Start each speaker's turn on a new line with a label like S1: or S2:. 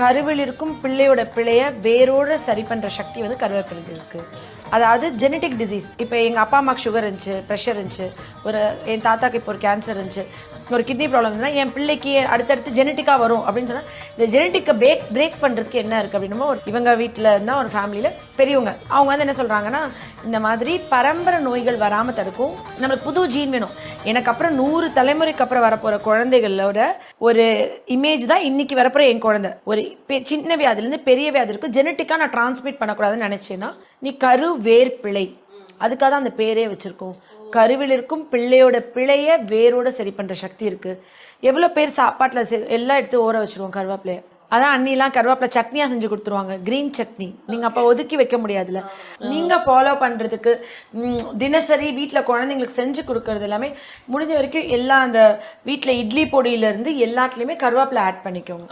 S1: கருவில் இருக்கும் பிள்ளையோட பிழையை வேரோட சரி பண்ணுற சக்தி வந்து கருவேப்பிலை இருக்குது. அதாவது ஜெனட்டிக் டிசீஸ், இப்போ எங்கள் அப்பா அம்மாவுக்கு சுகர் இருந்துச்சு, ப்ரெஷர் இருந்துச்சு, என் தாத்தாக்கு இப்போ ஒரு கேன்சர் இருந்துச்சு, ஒரு கிட்னி ப்ராப்ளம் இருந்தால் என் பிள்ளைக்கு அடுத்தடுத்து ஜெனட்டிக்காக வரும் அப்படின்னு சொன்னால் இந்த ஜெனட்டிக்கை பிரேக் பண்ணுறதுக்கு என்ன இருக்குது அப்படின்னா இவங்க வீட்டில் இருந்தால் ஒரு ஃபேமிலியில் பெரியவங்க அவங்க வந்து என்ன சொல்கிறாங்கன்னா இந்த மாதிரி பரம்பரை நோய்கள் வராமல் தடுக்கும். நம்மளுக்கு புது ஜீன் வேணும். எனக்கு அப்புறம் 100 தலைமுறைக்கு அப்புறம் வரப்போகிற குழந்தைகளோட ஒரு இமேஜ் தான் இன்றைக்கி வரப்போகிற என் குழந்தை. ஒரு சின்ன வியாதிலேருந்து பெரிய வியாதி இருக்கும், ஜெனட்டிக்காக நான் டிரான்ஸ்மிட் பண்ணக்கூடாதுன்னு நினச்சேன்னா நீ வேர் பிழை, அதுக்காக தான் அந்த பேரே வச்சுருக்கோம். கருவில் இருக்கும் பிள்ளையோட பிழையை வேரோட சரி பண்ணுற சக்தி இருக்குது. எவ்வளோ பேர் சாப்பாட்டில் எல்லாம் எடுத்து ஊற வச்சுருவோம் கருவேப்பிலையை. அதான் அண்ணிலாம் கருவேப்பிலை சட்னியாக செஞ்சு கொடுத்துருவாங்க, க்ரீன் சட்னி. நீங்கள் அப்போ ஒதுக்கி வைக்க முடியாதுல்ல. நீங்கள் ஃபாலோ பண்ணுறதுக்கு தினசரி வீட்டில் குழந்தைங்களுக்கு செஞ்சு கொடுக்கறது எல்லாமே முடிஞ்ச வரைக்கும் எல்லாம் அந்த வீட்டில் இட்லி பொடியிலேருந்து எல்லாத்துலேயுமே கருவேப்பிலை ஆட் பண்ணிக்கோங்க.